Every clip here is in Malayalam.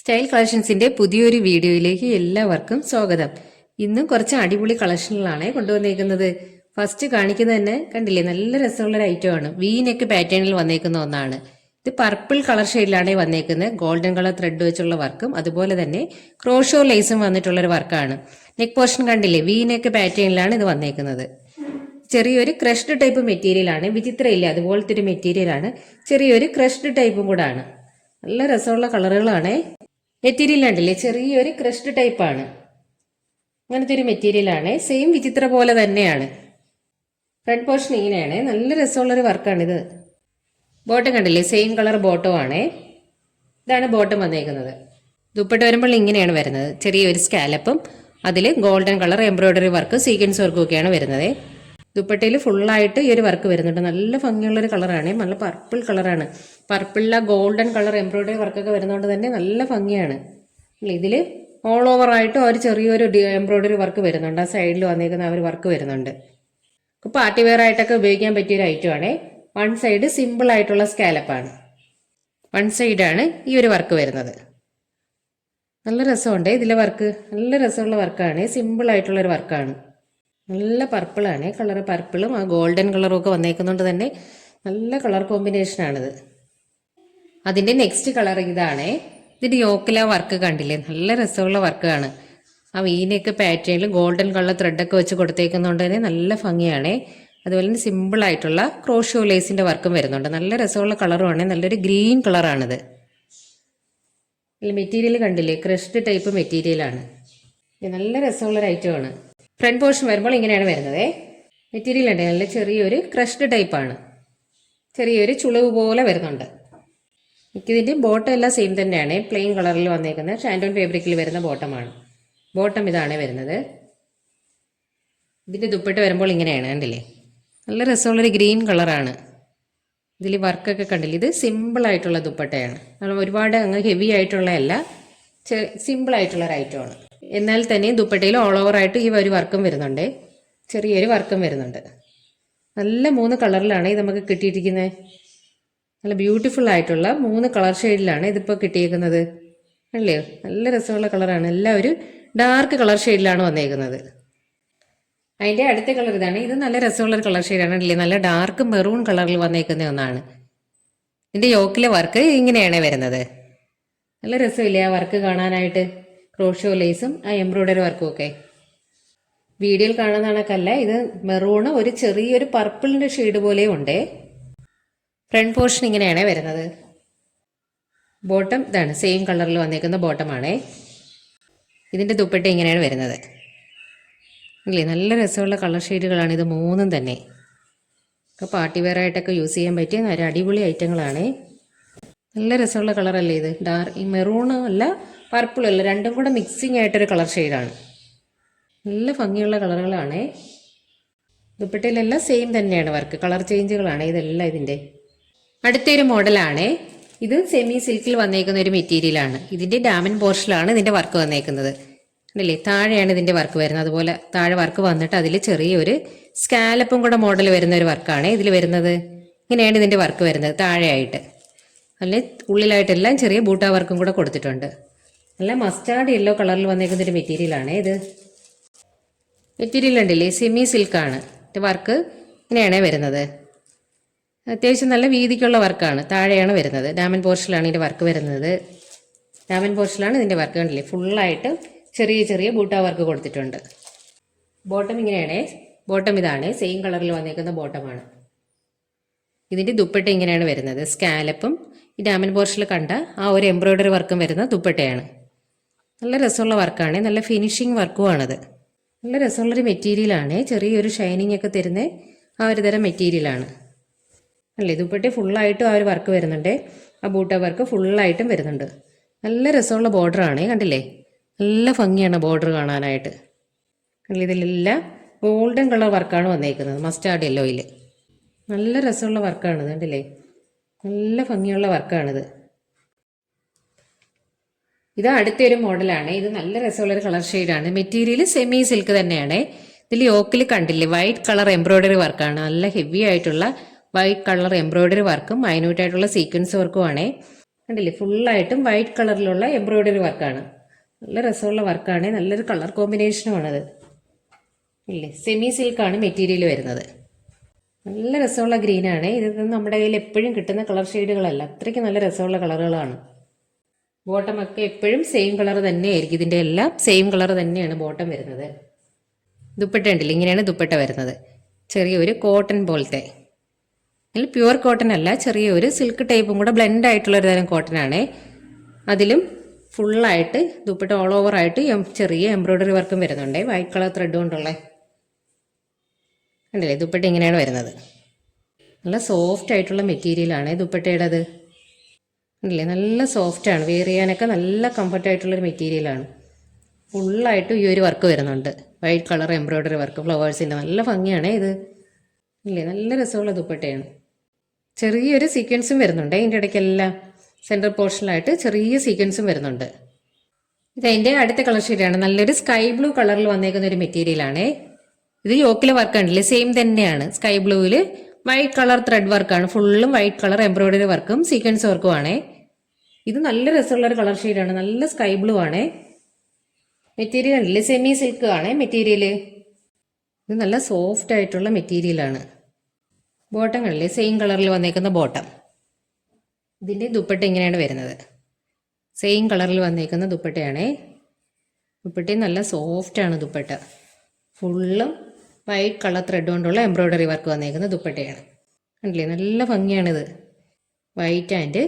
സ്റ്റൈൽ കളക്ഷൻസിന്റെ പുതിയൊരു വീഡിയോയിലേക്ക് എല്ലാവർക്കും സ്വാഗതം. ഇന്നും കുറച്ച് അടിപൊളി കളക്ഷനുകളാണ് കൊണ്ടുവന്നേക്കുന്നത്. ഫസ്റ്റ് കാണിക്കുന്നത് തന്നെ കണ്ടില്ലേ, നല്ല രസമുള്ള ഒരു ഐറ്റം ആണ്. വി നെക്ക് പാറ്റേണിൽ വന്നേക്കുന്ന ഒന്നാണ്. ഇത് പർപ്പിൾ കളർ ഷെയ്ഡിലാണ് വന്നേക്കുന്നത്. ഗോൾഡൻ കളർ ത്രെഡ് വെച്ചുള്ള വർക്കും അതുപോലെ തന്നെ ക്രോഷോ ലേസും വന്നിട്ടുള്ള ഒരു വർക്കാണ്. നെക്ക് പോർഷൻ കണ്ടില്ലേ, വി നെക്ക് പാറ്റേണിലാണ് ഇത് വന്നേക്കുന്നത്. ചെറിയൊരു ക്രഷ്ഡ് ടൈപ്പ് മെറ്റീരിയൽ ആണ്. വിചിത്രയില്ല, അതുപോലത്തെ ഒരു മെറ്റീരിയൽ ആണ്. ചെറിയൊരു ക്രഷ്ഡ് ടൈപ്പും കൂടെ ആണ്. നല്ല രസമുള്ള കളറുകളാണ്. മെറ്റീരിയൽ ഉണ്ടല്ലേ, ചെറിയൊരു ക്രഷ്ഡ് ടൈപ്പാണ്. അങ്ങനത്തെ ഒരു മെറ്റീരിയലാണ്. സെയിം വിചിത്ര പോലെ തന്നെയാണ്. ഫ്രണ്ട് പോർഷൻ ഇങ്ങനെയാണ്. നല്ല രസമുള്ളൊരു വർക്കാണിത്. ബോട്ടം കണ്ടില്ലേ, സെയിം കളർ ബോട്ടം ആണ്. ഇതാണ് ബോട്ടം വന്നേക്കുന്നത്. ദുപ്പട്ട വരുമ്പോൾ ഇങ്ങനെയാണ് വരുന്നത്. ചെറിയൊരു സ്കാലപ്പും അതിൽ golden colour embroidery work sequence വർക്കും ഒക്കെയാണ് വരുന്നത്. ദുപ്പട്ടയിൽ ഫുള്ളായിട്ട് ഈ ഒരു വർക്ക് വരുന്നുണ്ട്. നല്ല ഭംഗിയുള്ളൊരു കളറാണ്. നല്ല പർപ്പിൾ കളറാണ്. പർപ്പിളിലെ ഗോൾഡൻ കളർ എംബ്രോയിഡറി വർക്കൊക്കെ വരുന്നതുകൊണ്ട് തന്നെ നല്ല ഭംഗിയാണ്. ഇതിൽ ഓൾ ഓവർ ആയിട്ട് ഒരു ചെറിയൊരു എംബ്രോയിഡറി വർക്ക് വരുന്നുണ്ട്. ആ സൈഡിൽ വന്നേക്കുന്ന ആ ഒരു വർക്ക് വരുന്നുണ്ട്. പാർട്ടി വെയർ ആയിട്ടൊക്കെ ഉപയോഗിക്കാൻ പറ്റിയൊരു ഐറ്റമാണ്. വൺ സൈഡ് സിമ്പിൾ ആയിട്ടുള്ള സ്കാലപ്പാണ്. വൺ സൈഡാണ് ഈ ഒരു വർക്ക് വരുന്നത്. നല്ല രസമുണ്ട് ഇതിലെ വർക്ക്. നല്ല രസമുള്ള വർക്കാണ്. സിമ്പിൾ ആയിട്ടുള്ളൊരു വർക്കാണ്. നല്ല പർപ്പിളാണ്. കളർ പർപ്പിളും ആ ഗോൾഡൻ കളറും ഒക്കെ വന്നേക്കുന്നതുകൊണ്ട് തന്നെ നല്ല കളർ കോമ്പിനേഷനാണിത്. അതിൻ്റെ നെക്സ്റ്റ് കളർ ഇതാണ്. ഇതിൻ്റെ യോക്കില വർക്ക് കണ്ടില്ലേ, നല്ല രസമുള്ള വർക്കാണ്. ആ വീനൊക്കെ പാറ്റേണിൽ ഗോൾഡൻ കളർ ത്രെഡൊക്കെ വെച്ച് കൊടുത്തേക്കുന്നതുകൊണ്ട് തന്നെ നല്ല ഭംഗിയാണ്. അതുപോലെ തന്നെ സിമ്പിൾ ആയിട്ടുള്ള ക്രോഷോ ലേസിൻ്റെ വർക്കും വരുന്നുണ്ട്. നല്ല രസമുള്ള കളറുമാണ്. നല്ലൊരു ഗ്രീൻ കളറാണിത്. മെറ്റീരിയൽ കണ്ടില്ലേ, ക്രഷ്ഡ് ടൈപ്പ് മെറ്റീരിയലാണ്. നല്ല രസമുള്ളൊരു ഐറ്റമാണ്. ഫ്രണ്ട് പോർഷൻ വരുമ്പോൾ ഇങ്ങനെയാണ് വരുന്നത്. മെറ്റീരിയൽ ഉണ്ട്, നല്ല ചെറിയൊരു ക്രഷ്ഡ് ടൈപ്പാണ്. ചെറിയൊരു ചുളിവ് പോലെ വരുന്നുണ്ട്. ഇതിൻ്റെ ബോട്ടം എല്ലാം സെയിം തന്നെയാണ്. പ്ലെയിൻ കളറിൽ വന്നേക്കുന്നത് ഷാൻഡോൺ ഫാബ്രിക്കിൽ വരുന്ന ബോട്ടമാണ്. ബോട്ടം ഇതാണ് വരുന്നത്. ഇതിൻ്റെ ദുപ്പട്ട വരുമ്പോൾ ഇങ്ങനെയാണ് കണ്ടില്ലേ, നല്ല രസമുള്ളൊരു ഗ്രീൻ കളറാണ്. ഇതിൽ വർക്കൊക്കെ കണ്ടില്ലേ. ഇത് സിമ്പിൾ ആയിട്ടുള്ള ദുപ്പട്ടയാണ്. ഒരുപാട് അങ്ങ് ഹെവി ആയിട്ടുള്ളതല്ല, സിമ്പിൾ ആയിട്ടുള്ളൊരു ഐറ്റമാണ്. എന്നാൽ തന്നെ ദുപ്പട്ടയിൽ ഓൾ ഓവർ ആയിട്ട് ഈ ഒരു വർക്കും വരുന്നുണ്ട്. ചെറിയൊരു വർക്കും വരുന്നുണ്ട്. നല്ല 3 കളറിലാണ് ഇത് നമുക്ക് കിട്ടിയിരിക്കുന്നത്. നല്ല ബ്യൂട്ടിഫുൾ ആയിട്ടുള്ള 3 കളർ ഷെയ്ഡിലാണ് ഇതിപ്പോൾ കിട്ടിയിരിക്കുന്നത്. അല്ലേ, നല്ല രസമുള്ള കളറാണ്. എല്ലാം ഒരു ഡാർക്ക് കളർ ഷെയ്ഡിലാണ് വന്നേക്കുന്നത്. അതിൻ്റെ അടുത്ത കളർ ഇതാണ്. ഇത് നല്ല രസമുള്ളൊരു കളർ ഷെയ്ഡാണ്. അല്ലേ, നല്ല ഡാർക്ക് മെറൂൺ കളറിൽ വന്നേക്കുന്ന ഒന്നാണ്. ഇതിൻ്റെ യോക്കിലെ വർക്ക് ഇങ്ങനെയാണ് വരുന്നത്. നല്ല രസമില്ലേ ആ വർക്ക് കാണാനായിട്ട്. ക്രോഷോ ലേസും ആ എംബ്രോയിഡറി വർക്കും ഒക്കെ വീഡിയോയിൽ കാണുന്ന കണക്കല്ല. ഇത് മെറൂണ് ഒരു ചെറിയൊരു പർപ്പിളിൻ്റെ ഷെയ്ഡ് പോലെയും ഉണ്ട്. ഫ്രണ്ട് പോർഷൻ ഇങ്ങനെയാണ് വരുന്നത്. ബോട്ടം ഇതാണ്, സെയിം കളറിൽ വന്നേക്കുന്ന ബോട്ടമാണ്. ഇതിൻ്റെ ദുപ്പട്ട ഇങ്ങനെയാണ് വരുന്നത്. ഇല്ലേ, നല്ല രസമുള്ള കളർ ഷെയ്ഡുകളാണ് ഇത് 3 തന്നെ. പാർട്ടി വെയർ ആയിട്ടൊക്കെ യൂസ് ചെയ്യാൻ പറ്റിയ ഒരു അടിപൊളി ഐറ്റങ്ങളാണ്. നല്ല രസമുള്ള കളറല്ലേ ഇത്. ഈ മെറൂണും അല്ല പർപ്പിളും അല്ല, രണ്ടും കൂടെ മിക്സിങ് ആയിട്ടൊരു കളർ ഷെയ്ഡാണ്. നല്ല ഭംഗിയുള്ള കളറുകളാണ്. ദുപ്പട്ടയിലെല്ലാം സെയിം തന്നെയാണ് വർക്ക്. കളർ ചേഞ്ചുകളാണ് ഇതെല്ലാം. ഇതിൻ്റെ അടുത്തൊരു മോഡലാണ്. ഇത് സെമി സിൽക്കിൽ വന്നേക്കുന്ന ഒരു മെറ്റീരിയലാണ്. ഇതിൻ്റെ ഡാമൻ പോർഷനിലാണ് ഇതിൻ്റെ വർക്ക് വന്നേക്കുന്നത്. അല്ലേ, താഴെയാണ് ഇതിൻ്റെ വർക്ക് വരുന്നത്. അതുപോലെ താഴെ വർക്ക് വന്നിട്ട് അതിൽ ചെറിയൊരു സ്കാലപ്പും കൂടെ മോഡൽ വരുന്ന ഒരു വർക്കാണ് ഇതിൽ വരുന്നത്. ഇങ്ങനെയാണ് ഇതിൻ്റെ വർക്ക് വരുന്നത് താഴെയായിട്ട്. അല്ലെ, ഉള്ളിലായിട്ടെല്ലാം ചെറിയ ബൂട്ടാ വർക്കും കൂടെ കൊടുത്തിട്ടുണ്ട്. നല്ല മസ്റ്റാർഡ് യെല്ലോ കളറിൽ വന്നേക്കുന്ന ഒരു മെറ്റീരിയലാണ് ഇത്. മെറ്റീരിയൽ ഉണ്ടല്ലേ, സെമി സിൽക്കാണ്. വർക്ക് ഇങ്ങനെയാണ് വരുന്നത്. അത്യാവശ്യം നല്ല വീതിക്കുള്ള വർക്കാണ്. താഴെയാണ് വരുന്നത്. ഡാമൻ പോർഷനിലാണ് ഇതിൻ്റെ വർക്ക് വരുന്നത്. ഡാമൻ പോർഷനിലാണ് ഇതിൻ്റെ വർക്ക് കണ്ടില്ലേ, ഫുള്ളായിട്ട് ചെറിയ ചെറിയ ബൂട്ടാ വർക്ക് കൊടുത്തിട്ടുണ്ട്. ബോട്ടം ഇങ്ങനെയാണ്. ബോട്ടം ഇതാണ്, സെയിം കളറിൽ വന്നേക്കുന്ന ബോട്ടമാണ്. ഇതിൻ്റെ ദുപ്പട്ട ഇങ്ങനെയാണ് വരുന്നത്. സ്കാലപ്പും ഈ ഡാമൻ പോർഷനിൽ കണ്ട ആ ഒരു എംബ്രോയിഡറി വർക്കും വരുന്ന ദുപ്പട്ടയാണ്. നല്ല രസമുള്ള വർക്കാണ്. നല്ല ഫിനിഷിങ് വർക്കുമാണത്. നല്ല രസമുള്ളൊരു മെറ്റീരിയലാണ്. ചെറിയൊരു ഷൈനിങ് ഒക്കെ തരുന്ന ആ ഒരു തരം മെറ്റീരിയലാണ്. അല്ലേ, ദുപ്പട്ട ഫുള്ളായിട്ടും ആ ഒരു വർക്ക് വരുന്നുണ്ട്. ആ ബൂട്ട വർക്ക് ഫുള്ളായിട്ടും വരുന്നുണ്ട്. നല്ല രസമുള്ള ബോർഡറാണ്. കണ്ടില്ലേ, നല്ല ഭംഗിയാണ് ബോർഡർ കാണാനായിട്ട്. ഇതിലെല്ലാം ഗോൾഡൻ കളർ വർക്കാണ് വന്നേക്കുന്നത്, മസ്റ്റാർഡ് യെല്ലോയിൽ. നല്ല രസമുള്ള വർക്കാണിത്. കണ്ടില്ലേ, നല്ല ഭംഗിയുള്ള വർക്കാണിത്. ഇത് അടുത്തൊരു മോഡലാണ്. ഇത് നല്ല രസമുള്ളൊരു കളർ ഷെയ്ഡാണ്. മെറ്റീരിയൽ സെമി സിൽക്ക് തന്നെയാണ്. ഇതിൽ യോക്കിൽ കണ്ടില്ലേ, വൈറ്റ് കളർ എംബ്രോയിഡറി വർക്കാണ്. നല്ല ഹെവി ആയിട്ടുള്ള വൈറ്റ് കളർ എംബ്രോയിഡറി വർക്കും മൈന്യൂട്ടായിട്ടുള്ള സീക്വൻസ് വർക്കും ആണ്. കണ്ടില്ലേ, ഫുള്ളായിട്ടും വൈറ്റ് കളറിലുള്ള എംബ്രോയിഡറി വർക്കാണ്. നല്ല രസമുള്ള വർക്കാണ്, നല്ലൊരു കളർ കോമ്പിനേഷനുമാണത്. ഇല്ലേ, സെമി സിൽക്കാണ് മെറ്റീരിയൽ വരുന്നത്. നല്ല രസമുള്ള ഗ്രീനാണ്. ഇത് നമ്മുടെ കയ്യിൽ എപ്പോഴും കിട്ടുന്ന കളർ ഷെയ്ഡുകളല്ല, അത്രയ്ക്ക് നല്ല രസമുള്ള കളറുകളാണ്. ബോട്ടമൊക്കെ എപ്പോഴും സെയിം കളർ തന്നെയായിരിക്കും. ഇതിൻ്റെ എല്ലാം സെയിം കളർ തന്നെയാണ് ബോട്ടം വരുന്നത്. ദുപ്പട്ട ഉണ്ടല്ലോ, ഇങ്ങനെയാണ് ദുപ്പട്ട വരുന്നത്. ചെറിയൊരു കോട്ടൺ പോലത്തെ, അതിൽ പ്യുവർ കോട്ടൺ അല്ല, ചെറിയൊരു സിൽക്ക് ടൈപ്പും കൂടെ ബ്ലെൻഡ് ആയിട്ടുള്ള ഒരു തരം കോട്ടൺ ആണ്. അതിലും ഫുള്ളായിട്ട് ദുപ്പട്ട ഓൾ ഓവർ ആയിട്ട് ചെറിയ എംബ്രോയിഡറി വർക്കും വരുന്നുണ്ട്, വൈറ്റ് കളർ ത്രെഡ് കൊണ്ടുള്ള. കണ്ടില്ലേ, ദുപ്പട്ട ഇങ്ങനെയാണ് വരുന്നത്. നല്ല സോഫ്റ്റ് ആയിട്ടുള്ള മെറ്റീരിയലാണ് ദുപ്പട്ടയുടേത്. കണ്ടില്ലേ, നല്ല സോഫ്റ്റാണ്, വെയർ ചെയ്യാനൊക്കെ നല്ല കംഫർട്ടായിട്ടുള്ളൊരു മെറ്റീരിയലാണ്. ഫുള്ളായിട്ട് ഈ ഒരു വർക്ക് വരുന്നുണ്ട്, വൈറ്റ് കളർ എംബ്രോയിഡറി വർക്ക് ഫ്ലവേഴ്സിൻ്റെ. നല്ല ഭംഗിയാണ് ഇത്. ഇല്ലേ, നല്ല രസമുള്ള ദുപ്പട്ടയാണ്. ചെറിയൊരു സീക്വൻസും വരുന്നുണ്ട് അതിൻ്റെ ഇടയ്ക്കെല്ലാം, സെൻട്രൽ പോർഷനിലായിട്ട് ചെറിയ സീക്വൻസും വരുന്നുണ്ട്. ഇതതിൻ്റെ അടുത്ത കളർ ഷെയ്ഡാണ്. നല്ലൊരു സ്കൈ ബ്ലൂ കളറിൽ വന്നേക്കുന്ന ഒരു മെറ്റീരിയലാണേ. ഇത് യോക്കിലെ വർക്ക് ഉണ്ടല്ലേ, സെയിം തന്നെയാണ്. സ്കൈ ബ്ലൂവിൽ വൈറ്റ് കളർ ത്രെഡ് വർക്കാണ്, ഫുള്ളും വൈറ്റ് കളർ എംബ്രോയിഡറി വർക്കും സീക്വൻസ് വർക്കും ആണേ. ഇത് നല്ല രസമുള്ളൊരു കളർ ഷെയ്ഡാണ്, നല്ല സ്കൈ ബ്ലൂ ആണേ. മെറ്റീരിയൽ ഉണ്ടല്ലേ, സെമി സിൽക്ക് ആണേ മെറ്റീരിയൽ. ഇത് നല്ല സോഫ്റ്റ് ആയിട്ടുള്ള മെറ്റീരിയലാണ്. ബോട്ടം കണ്ടില്ലേ, സെയിം കളറിൽ വന്നേക്കുന്ന ബോട്ടം. ഇതിൻ്റെ ദുപ്പട്ട ഇങ്ങനെയാണ് വരുന്നത്, സെയിം കളറിൽ വന്നേക്കുന്ന ദുപ്പട്ടയാണേ. ദുപ്പട്ടയും നല്ല സോഫ്റ്റാണ് ദുപ്പട്ട, ഫുള്ളും വൈറ്റ് കളർ ത്രെഡ് കൊണ്ടുള്ള എംബ്രോയിഡറി വർക്ക് വന്നേക്കുന്ന ദുപ്പട്ടയാണ്. കണ്ടില്ലേ, നല്ല ഭംഗിയാണിത്. White and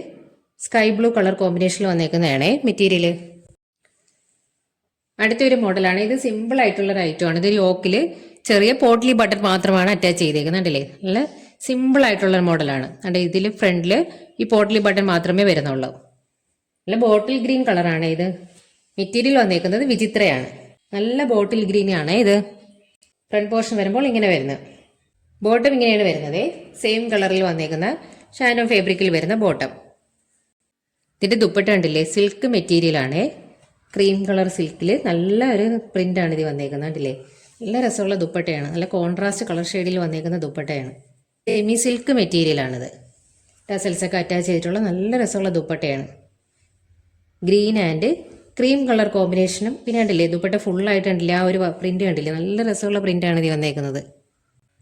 sky blue colour കോമ്പിനേഷനിൽ വന്നേക്കുന്നതാണേ മെറ്റീരിയൽ. അടുത്തൊരു മോഡലാണ്. ഇത് സിമ്പിൾ ആയിട്ടുള്ള ഒരു ഐറ്റമാണ്. ഇത് യോക്കിൽ ചെറിയ പോട്ട്ലി ബട്ടൺ മാത്രമാണ് അറ്റാച്ച് ചെയ്തേക്കുന്നത്. കണ്ടില്ലേ, നല്ല സിമ്പിൾ ആയിട്ടുള്ള മോഡലാണ്. അതെ, ഇതിൽ ഫ്രണ്ടിൽ ഈ പോട്ട്ലി ബട്ടൺ മാത്രമേ വരുന്നുള്ളൂ. നല്ല ബോട്ടിൽ ഗ്രീൻ കളറാണ് ഇത്. മെറ്റീരിയൽ വന്നേക്കുന്നത് വിചിത്രയാണ്, നല്ല ബോട്ടിൽ ഗ്രീൻ ആണ് ഇത്. ഫ്രണ്ട് പോർഷൻ വരുമ്പോൾ ഇങ്ങനെ വരുന്നത്. ബോട്ടം ഇങ്ങനെയാണ് വരുന്നത്, സെയിം കളറിൽ വന്നേക്കുന്ന ഷാനോ ഫാബ്രിക്കിൽ വരുന്ന ബോട്ടം. ഇതിൻ്റെ ദുപ്പട്ട കണ്ടില്ലേ, സിൽക്ക് മെറ്റീരിയലാണ്, ക്രീം കളർ സിൽക്കിൽ നല്ല ഒരു പ്രിൻ്റാണ് ഇത് വന്നേക്കുന്നത്. കണ്ടില്ലേ, നല്ല രസമുള്ള ദുപ്പട്ടയാണ്, നല്ല കോൺട്രാസ്റ്റ് കളർ ഷെയ്ഡിൽ വന്നേക്കുന്ന ദുപ്പട്ടയാണ്. സെമി സിൽക്ക് മെറ്റീരിയലാണിത്. ടസൽസൊക്കെ അറ്റാച്ച് ചെയ്തിട്ടുള്ള നല്ല രസമുള്ള ദുപ്പട്ടയാണ്. ഗ്രീൻ ആൻഡ് ക്രീം കളർ കോമ്പിനേഷനും. പിന്നെ കണ്ടില്ലേ, ദുപ്പട്ട ഫുള്ളായിട്ട് കണ്ടില്ലേ, ആ ഒരു പ്രിന്റ് കണ്ടില്ലേ, നല്ല രസമുള്ള പ്രിന്റാണ് ഇത് വന്നേക്കുന്നത്.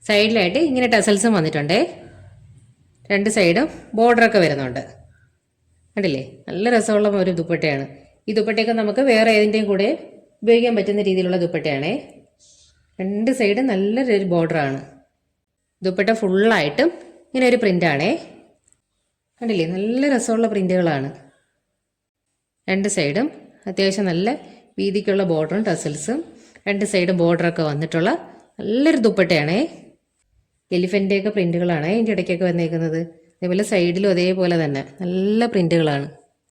സൈഡിലായിട്ട് ഇങ്ങനെ ടസൽസും വന്നിട്ടുണ്ട്, രണ്ട് സൈഡും ബോർഡറൊക്കെ വരുന്നുണ്ട്. കണ്ടില്ലേ, നല്ല രസമുള്ള ഒരു ദുപ്പട്ടയാണ്. ഈ ദുപ്പട്ടയൊക്കെ നമുക്ക് വേറെ ഏതിൻ്റെയും കൂടെ ഉപയോഗിക്കാൻ പറ്റുന്ന രീതിയിലുള്ള ദുപ്പട്ടയാണേ. രണ്ട് സൈഡും നല്ലൊരു ബോർഡറാണ്. ദുപ്പട്ട ഫുള്ളായിട്ടും ഇങ്ങനെ ഒരു പ്രിൻ്റാണേ. കണ്ടില്ലേ, നല്ല രസമുള്ള പ്രിൻ്റുകളാണ്. രണ്ട് സൈഡും അത്യാവശ്യം നല്ല വീതിക്കുള്ള ബോർഡറും ടസൽസും രണ്ട് സൈഡും ബോർഡറൊക്കെ വന്നിട്ടുള്ള നല്ലൊരു ദുപ്പട്ടയാണേ. എലിഫൻ്റെയൊക്കെ പ്രിൻ്റുകളാണ് ഇതിൻ്റെ ഇടയ്ക്കൊക്കെ വന്നേക്കുന്നത്. അതേപോലെ സൈഡിലും അതേപോലെ തന്നെ നല്ല പ്രിൻ്റുകളാണ്.